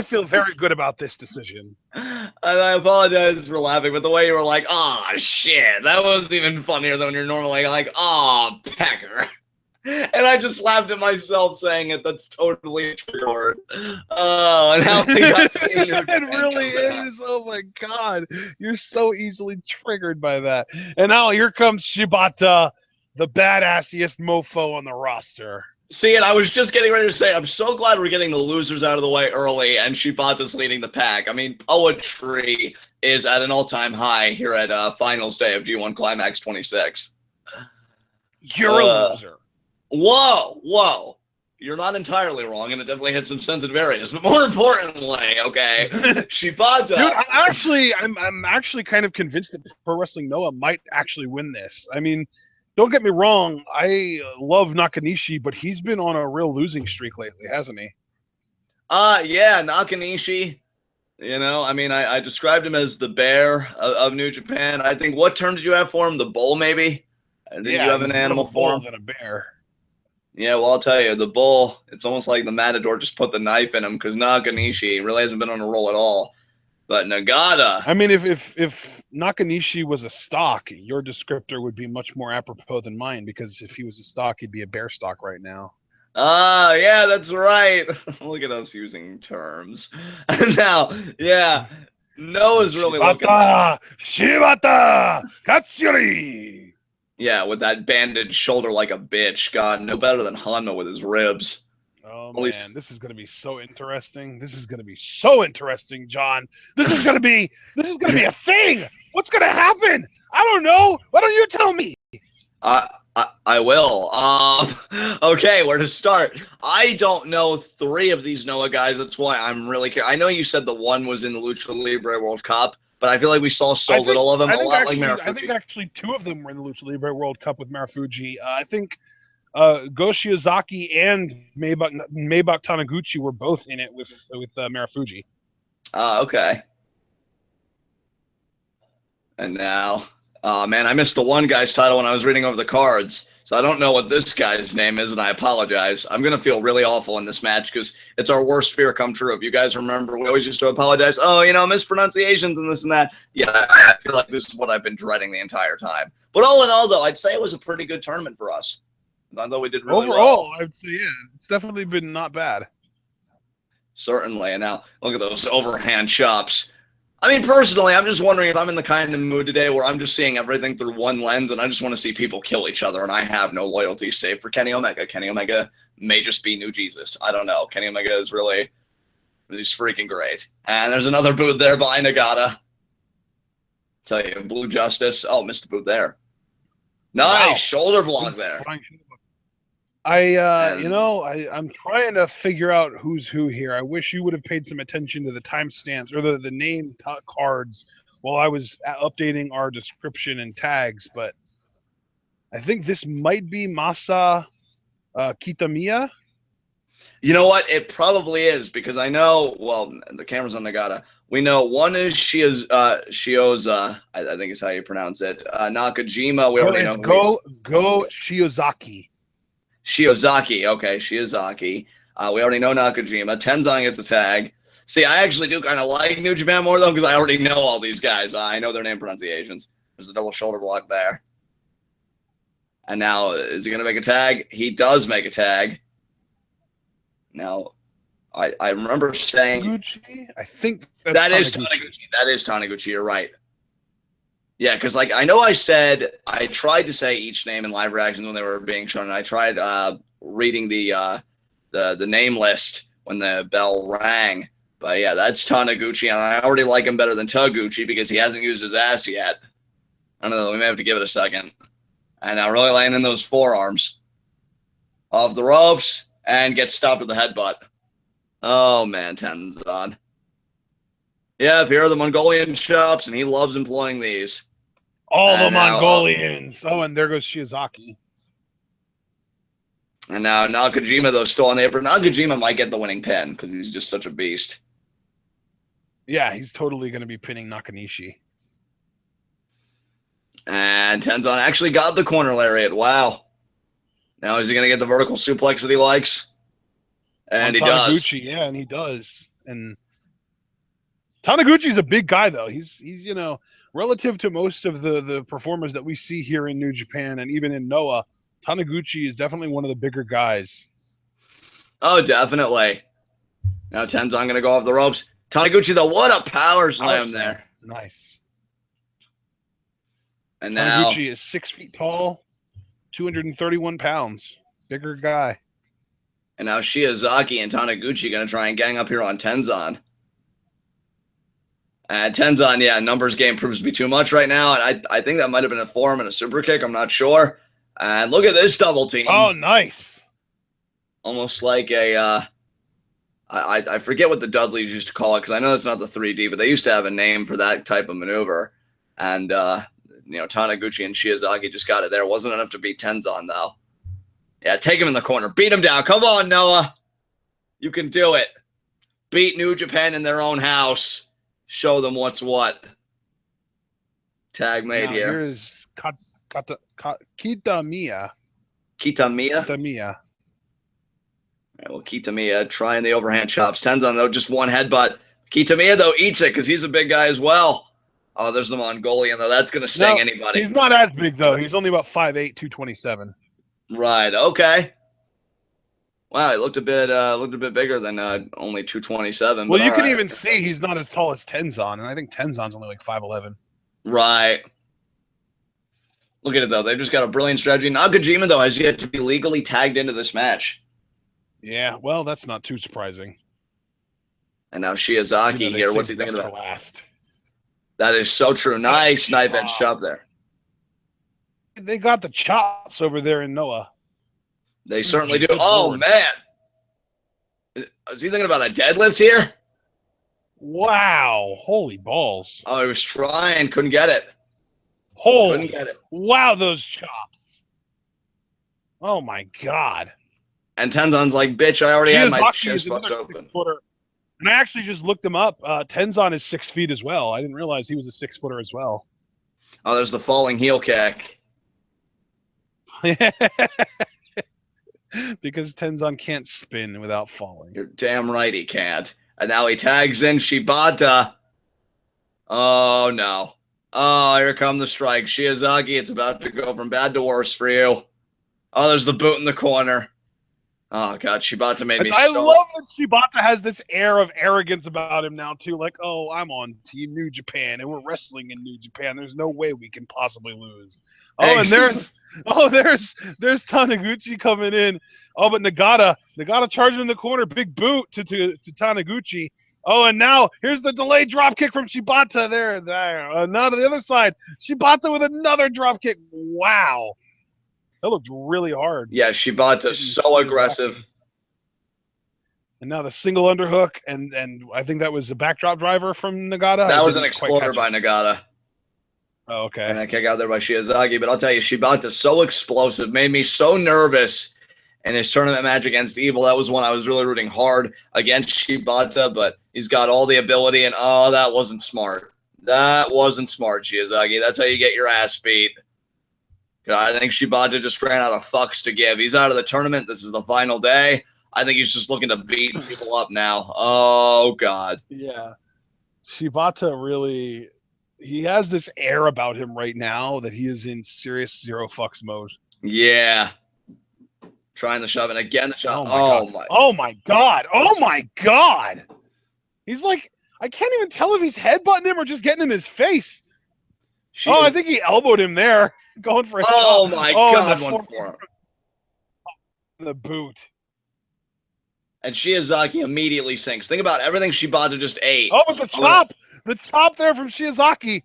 feel very good about this decision. And I apologize for laughing, but the way you were like, "Oh shit," that was even funnier than when you're normally like, "Oh, pecker." And I just laughed at myself saying it. That's totally a trigger word. Oh, and how we got to it really is. Oh my god, you're so easily triggered by that. And now here comes Shibata, the badassiest mofo on the roster. See, and I was just getting ready to say, I'm so glad we're getting the losers out of the way early, and Shibata's leading the pack. I mean, poetry is at an all-time high here at Finals Day of G1 Climax 26. You're a loser. Whoa. You're not entirely wrong, and it definitely hit some sensitive areas. But more importantly, okay, Shibata. Dude, I'm actually kind of convinced that Pro Wrestling Noah might actually win this. I mean, don't get me wrong, I love Nakanishi, but he's been on a real losing streak lately, hasn't he? Yeah, Nakanishi. You know, I mean, I described him as the bear of New Japan. I think, what term did you have for him? The bull, maybe? Did you have an animal for him? Than a bear. Yeah, well, I'll tell you, the bull, it's almost like the matador just put the knife in him, because Nakanishi really hasn't been on a roll at all. But Nagata. I mean, if Nakanishi was a stock, your descriptor would be much more apropos than mine, because if he was a stock, he'd be a bear stock right now. Yeah, that's right. Look at us using terms. Now, yeah, Noah's really looking. Shibata! Katsuyori! Yeah, with that bandaged shoulder like a bitch. God, no better than Honma with his ribs. Oh, man, this is going to be so interesting. This is going to be so interesting, John. This is going to be a thing. What's going to happen? I don't know. Why don't you tell me? I will. Okay, where to start? I don't know 3 of these Noah guys. That's why I'm really curious. I know you said the one was in the Lucha Libre World Cup, but I feel like we saw little of them. Like Marufuji. I think actually 2 of them were in the Lucha Libre World Cup with Marufuji. I think Shiozaki and Maybach Taniguchi were both in it with Marufuji. Okay. And now, man, I missed the one guy's title when I was reading over the cards, so I don't know what this guy's name is, and I apologize. I'm going to feel really awful in this match because it's our worst fear come true. If you guys remember, we always used to apologize. Oh, you know, mispronunciations and this and that. Yeah, I feel like this is what I've been dreading the entire time. But all in all, though, I'd say it was a pretty good tournament for us. I thought we did really overall, well. I'd say, yeah, it's definitely been not bad. Certainly. And now, look at those overhand chops. I mean, personally, I'm just wondering if I'm in the kind of mood today where I'm just seeing everything through one lens and I just want to see people kill each other, and I have no loyalty save for Kenny Omega. Kenny Omega may just be new Jesus. I don't know. Kenny Omega is really, he's freaking great. And there's another boot there by Nagata. Tell you, Blue Justice. Oh, missed the boot there. Nice. Wow. Shoulder block there. I'm trying to figure out who's who here. I wish you would have paid some attention to the timestamps or the name cards while I was updating our description and tags, but I think this might be Masa, Kitamiya. You know what? It probably is because I know. Well, the camera's on Nagata. We know one is Shioza. I think is how you pronounce it. Nakajima. We already know. Go Shiozaki. Shiozaki. Okay, Shiozaki. We already know Nakajima. Tenzan gets a tag. See, I actually do kind of like New Japan more though because I already know all these guys. I know their name pronunciations. There's a double shoulder block there. And now, is he going to make a tag? He does make a tag. Now, I remember saying... Taguchi? I think that is Taniguchi. That is Taniguchi. You're right. Yeah, because like I know I tried to say each name in live reactions when they were being shown. And I tried reading the name list when the bell rang. But yeah, that's Taniguchi, and I already like him better than Taguchi because he hasn't used his ass yet. I don't know. We may have to give it a second. And now really laying in those forearms. Off the ropes and gets stopped with the headbutt. Oh, man, Tenzan. Yeah, here are the Mongolian chops, and he loves employing these. All the Mongolians. Oh, and there goes Shiozaki. And now Nakajima, though, still on the apron. Nakajima might get the winning pin because he's just such a beast. Yeah, he's totally going to be pinning Nakanishi. And Tenzan actually got the corner lariat. Wow. Now is he going to get the vertical suplex that he likes? And he does. Yeah, and he does. And Taniguchi's a big guy, though. He's you know, relative to most of the performers that we see here in New Japan and even in Noah, Taniguchi is definitely one of the bigger guys. Oh, definitely. Now Tenzan going to go off the ropes. Taniguchi, though, what a power slam there. Nice. And now Taniguchi is 6 feet tall, 231 pounds. Bigger guy. And now Shiozaki and Taniguchi going to try and gang up here on Tenzan. And Tenzan, yeah, numbers game proves to be too much right now. And I think that might have been a forearm and a super kick. I'm not sure. And look at this double team. Oh, nice. Almost like a, I forget what the Dudleys used to call it because I know it's not the 3D, but they used to have a name for that type of maneuver. And, you know, Taniguchi and Shiozaki just got it there. Wasn't enough to beat Tenzan, though. Yeah, take him in the corner. Beat him down. Come on, Noah. You can do it. Beat New Japan in their own house. Show them what's what. Tag made here. Here's Kitamiya. Kitamiya? Kitamiya. All right, well, Kitamiya trying the overhand chops. Tenzan, though, just one headbutt. Kitamiya, though, eats it because he's a big guy as well. Oh, there's the Mongolian, though. That's going to sting anybody. He's not as big, though. He's only about 5'8", 227. Right. Okay. Wow, he looked a bit bigger than only 227. Well, you can even see he's not as tall as Tenzan, and I think Tenzan's only like 5'11". Right. Look at it, though. They've just got a brilliant strategy. Nakajima, though, has yet to be legally tagged into this match. Yeah, well, that's not too surprising. And now Shiozaki here. What's he thinking about? Last. That is so true. Nice knife edge chop there. They got the chops over there in Noah. They certainly do. Oh, man. Is he thinking about a deadlift here? Wow. Holy balls. Oh, he was trying. Couldn't get it. Couldn't get it. Wow, those chops. Oh, my God. And Tenzan's like, bitch, I already had my chest bust open. And I actually just looked him up. Tenzan is 6 feet as well. I didn't realize he was a 6-footer as well. Oh, there's the falling heel kick. Because Tenzan can't spin without falling. You're damn right he can't. And now he tags in Shibata. Oh, no. Oh, here come the strikes. Shiozaki, it's about to go from bad to worse for you. Oh, there's the boot in the corner. Oh, God, Shibata made me I love that Shibata has this air of arrogance about him now, too. Like, oh, I'm on Team New Japan, and we're wrestling in New Japan. There's no way we can possibly lose. Oh, and there's Taniguchi coming in. Oh, but Nagata charging in the corner. Big boot to Taniguchi. Oh, and now here's the delayed drop kick from Shibata. There. Now to the other side. Shibata with another drop kick. Wow. That looked really hard. Yeah, Shibata's so aggressive. And now the single underhook, and I think that was a backdrop driver from Nagata. That was an exploder by Nagata. Oh, okay. And a kick out there by Shiozaki. But I'll tell you, Shibata's so explosive, made me so nervous in his tournament match against Evil. That was one I was really rooting hard against Shibata, but he's got all the ability, and oh, that wasn't smart. That wasn't smart, Shiozaki. That's how you get your ass beat. I think Shibata just ran out of fucks to give. He's out of the tournament. This is the final day. I think he's just looking to beat people up now. Oh, God. Yeah. Shibata really, he has this air about him right now that he is in serious zero fucks mode. Yeah. Trying the shove, and again the shove. Oh my God. Oh my God. He's like, I can't even tell if he's headbutting him or just getting in his face. I think he elbowed him there. Going for a shot. My God, one for him. The boot. And Shiozaki immediately sinks. Think about everything Shibata just ate. Oh, but the chop! The chop there from Shiozaki.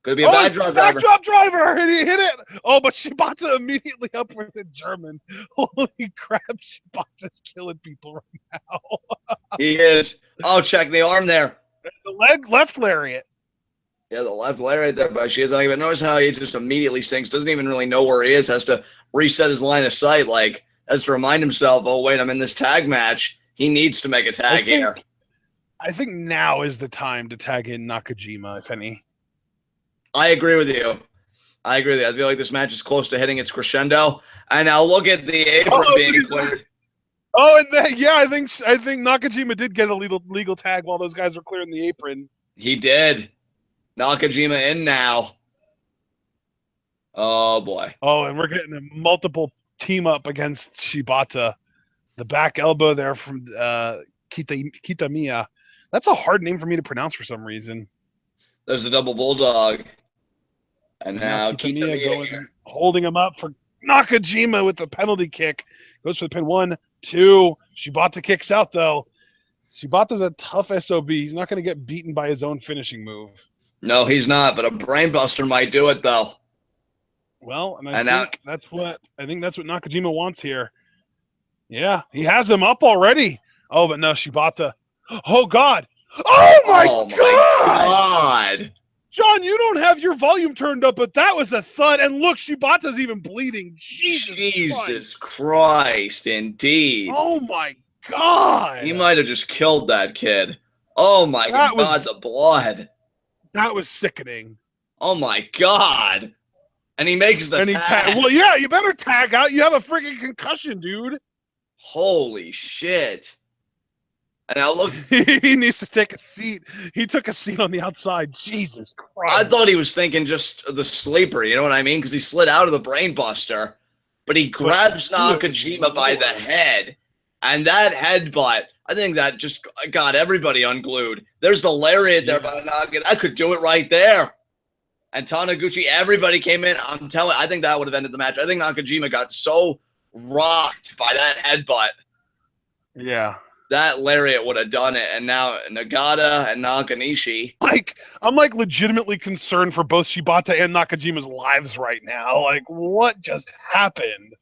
Could be a backdrop driver. Backdrop driver! And he hit it! Oh, but Shibata immediately up with the German. Holy crap, Shibata's killing people right now. He is. Oh, check the arm there. The left lariat. Yeah, the left lariat there by Shiozaki. But notice how he just immediately sinks. Doesn't even really know where he is. Has to reset his line of sight. Like, has to remind himself, oh, wait, I'm in this tag match. He needs to make a tag here. I think now is the time to tag in Nakajima, if any. I agree with you. I feel like this match is close to hitting its crescendo. And now look at the apron being cleared. Oh, and then, yeah, I think Nakajima did get a legal tag while those guys were clearing the apron. He did. Nakajima in now. Oh, boy. Oh, and we're getting a multiple team up against Shibata. The back elbow there from Kitamiya. That's a hard name for me to pronounce for some reason. There's a double bulldog. And now Kitamiya going, holding him up for Nakajima with the penalty kick. Goes for the pin. 1, 2. Shibata kicks out, though. Shibata's a tough SOB. He's not going to get beaten by his own finishing move. No, he's not, but a brainbuster might do it, though. Well, and I think that's what Nakajima wants here. Yeah, he has him up already. Oh, but no, Shibata. Oh, God. Oh, my God. John, you don't have your volume turned up, but that was a thud. And look, Shibata's even bleeding. Jesus Christ, indeed. Oh, my God. He might have just killed that kid. Oh, my God, the blood. That was sickening. Oh, my God. And he makes the tag. Well, yeah, you better tag out. You have a freaking concussion, dude. Holy shit. And now look. He needs to take a seat. He took a seat on the outside. Jesus Christ. I thought he was thinking just the sleeper, you know what I mean? Because he slid out of the brainbuster. But he grabs Nakajima by the head. And that headbutt, I think that just got everybody unglued. There's the lariat there by Nakajima. I could do it right there. And Taniguchi, everybody came in. I think that would have ended the match. I think Nakajima got so rocked by that headbutt. Yeah. That lariat would have done it. And now Nagata and Nakanishi. I'm legitimately concerned for both Shibata and Nakajima's lives right now. Like, what just happened?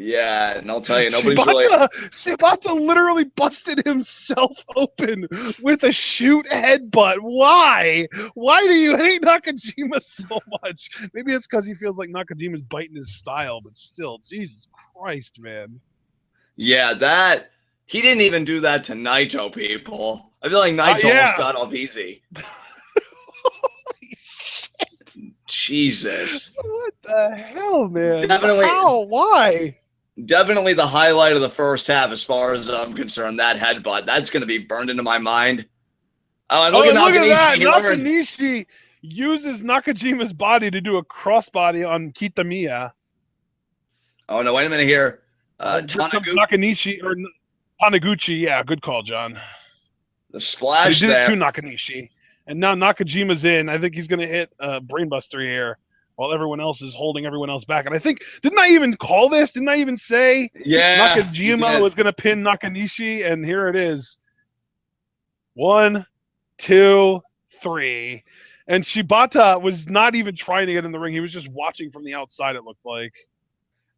Yeah, and I'll tell you, Shibata literally busted himself open with a shoot headbutt. Why? Why do you hate Nakajima so much? Maybe it's because he feels like Nakajima's biting his style, but still, Jesus Christ, man. Yeah, he didn't even do that to Naito, people. I feel like Naito almost got off easy. Holy shit. Jesus. What the hell, man? Definitely. How? Why? Definitely the highlight of the first half, as far as I'm concerned. That headbutt, that's going to be burned into my mind. Oh, and look at Nakanishi. Nakanishi uses Nakajima's body to do a crossbody on Kitamiya. Oh, no, wait a minute here. Nakanishi, or Taniguchi. Yeah, good call, John. The splash there. He did it to Nakanishi. And now Nakajima's in. I think he's going to hit Brainbuster here, while everyone else is holding everyone else back. And I think, didn't I even call this? Didn't I even say Nakajima was going to pin Nakanishi? And here it is. 1, 2, 3. And Shibata was not even trying to get in the ring. He was just watching from the outside, it looked like.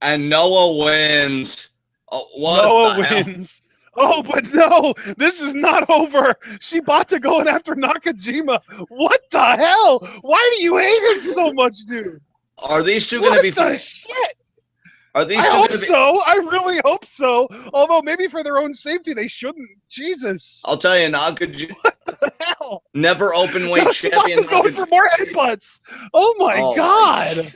And Noah wins. Oh, Noah wins. Oh, but no, this is not over. Shibata going after Nakajima. What the hell? Why do you hate him so much, dude? Are these two going to be... What the shit? Are these I two hope gonna be? so. I really hope so. Although maybe for their own safety, they shouldn't. Jesus. I'll tell you, Nakajima, What the hell? never open Now weight champion. Shibata's going for more headbutts. Oh my Oh god.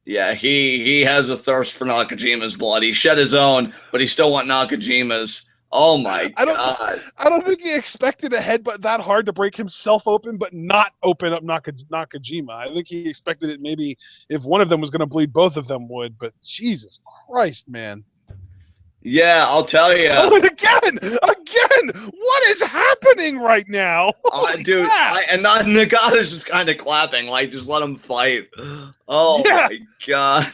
yeah, he has a thirst for Nakajima's blood. He shed his own, but he still want Nakajima's. Oh my I don't god. I don't think he expected a headbutt that hard to break himself open, but not open up Nakajima. I think he expected it maybe if one of them was going to bleed, both of them would. But Jesus Christ, man! Yeah, I'll tell you. Oh, and again, what is happening right now? Holy Dude, crap! and Nagata's just kind of clapping, like just let him fight. Oh Yeah, my god.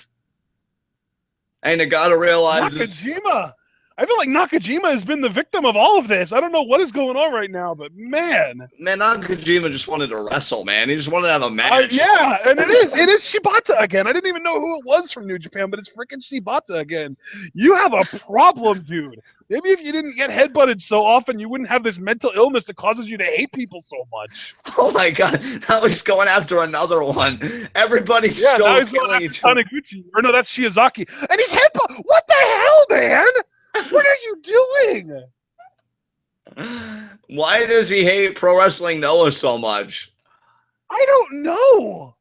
Hey, Nagata realizes. Nakajima. I feel like Nakajima has been the victim of all of this. I don't know what is going on right now, but man. Man, Nakajima just wanted to wrestle, man. He just wanted to have a match. Yeah, and it is Shibata again. I didn't even know who it was from New Japan, but it's freaking Shibata again. You have a problem, dude. Maybe if you didn't get headbutted so often, you wouldn't have this mental illness that causes you to hate people so much. Oh my god, now he's going after another one. Everybody's Yeah, still now he's going killing after each other. Taniguchi. Or no, that's Shiozaki. And he's headbutt. What the hell, man? What are you doing? Why does he hate Pro Wrestling Noah so much? I don't know.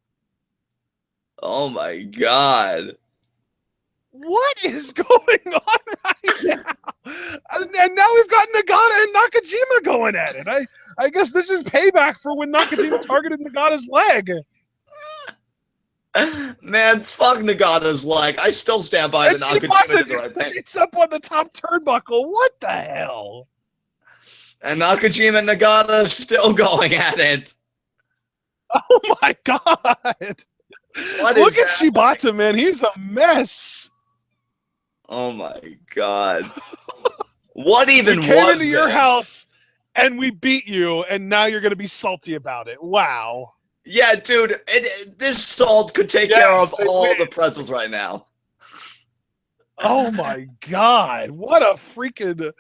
Oh my god. What is going on right now? And now we've got Nagata and Nakajima going at it. I guess this is payback for when Nakajima targeted Nagata's leg. Man, fuck Nagata's leg. I still stand by the Nakajima did the right thing. It's up on the top turnbuckle. What the hell? And Nakajima and Nagata still going at it. Oh my god. Look at Shibata, man. He's a mess. Oh my god. What even we came was into your house and we beat you, and now you're going to be salty about it. Wow. Yeah, dude, this salt could take care of all the pretzels right now. Oh my god. What a freaking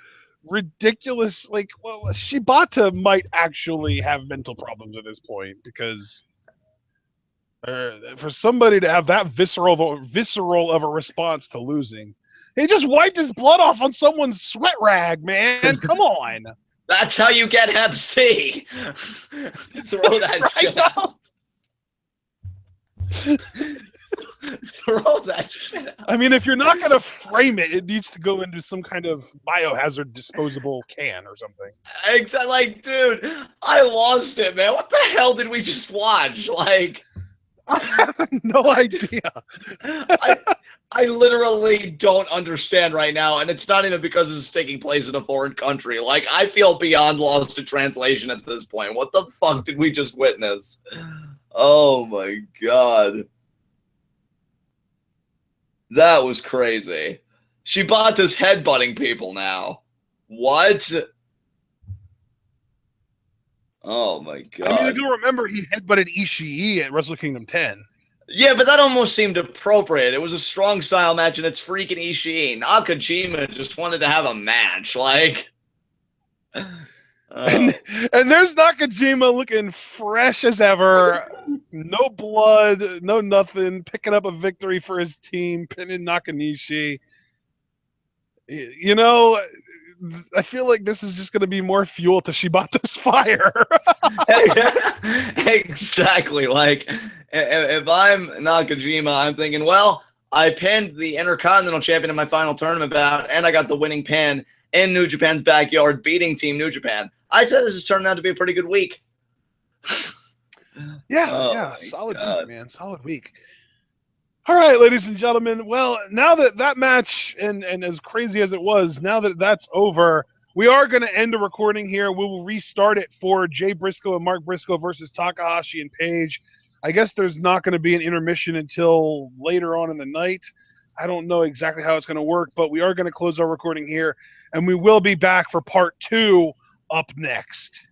ridiculous, like, well, Shibata might actually have mental problems at this point, because for somebody to have that visceral of a response to losing, he just wiped his blood off on someone's sweat rag, man. Come on. That's how you get Hep C. Throw that shit out. Throw that shit out. I mean, if you're not going to frame it, it needs to go into some kind of biohazard disposable can or something. Exactly. Like, dude, I lost it, man. What the hell did we just watch? Like, I have no idea. I literally don't understand right now, and it's not even because this is taking place in a foreign country. Like, I feel beyond lost to translation at this point. What the fuck did we just witness? Oh my god. That was crazy. Shibata's headbutting people now. What? Oh my god. I mean, if you remember, he headbutted Ishii at Wrestle Kingdom 10. Yeah, but that almost seemed appropriate. It was a strong style match, and it's freaking Ishii. Nakajima just wanted to have a match. Like, and there's Nakajima looking fresh as ever. No blood, no nothing. Picking up a victory for his team, pinning Nakanishi. You know, I feel like this is just going to be more fuel to Shibata's fire. Exactly. Like, if I'm Nakajima, I'm thinking, well, I pinned the Intercontinental Champion in my final tournament bout, and I got the winning pin in New Japan's backyard, beating Team New Japan. I'd say this is turning out to be a pretty good week. Yeah, solid week, man. Solid week. All right, ladies and gentlemen. Well, now that match, and as crazy as it was, now that that's over, we are going to end the recording here. We will restart it for Jay Briscoe and Mark Briscoe versus Takahashi and Page. I guess there's not going to be an intermission until later on in the night. I don't know exactly how it's going to work, but we are going to close our recording here, and we will be back for part 2 up next.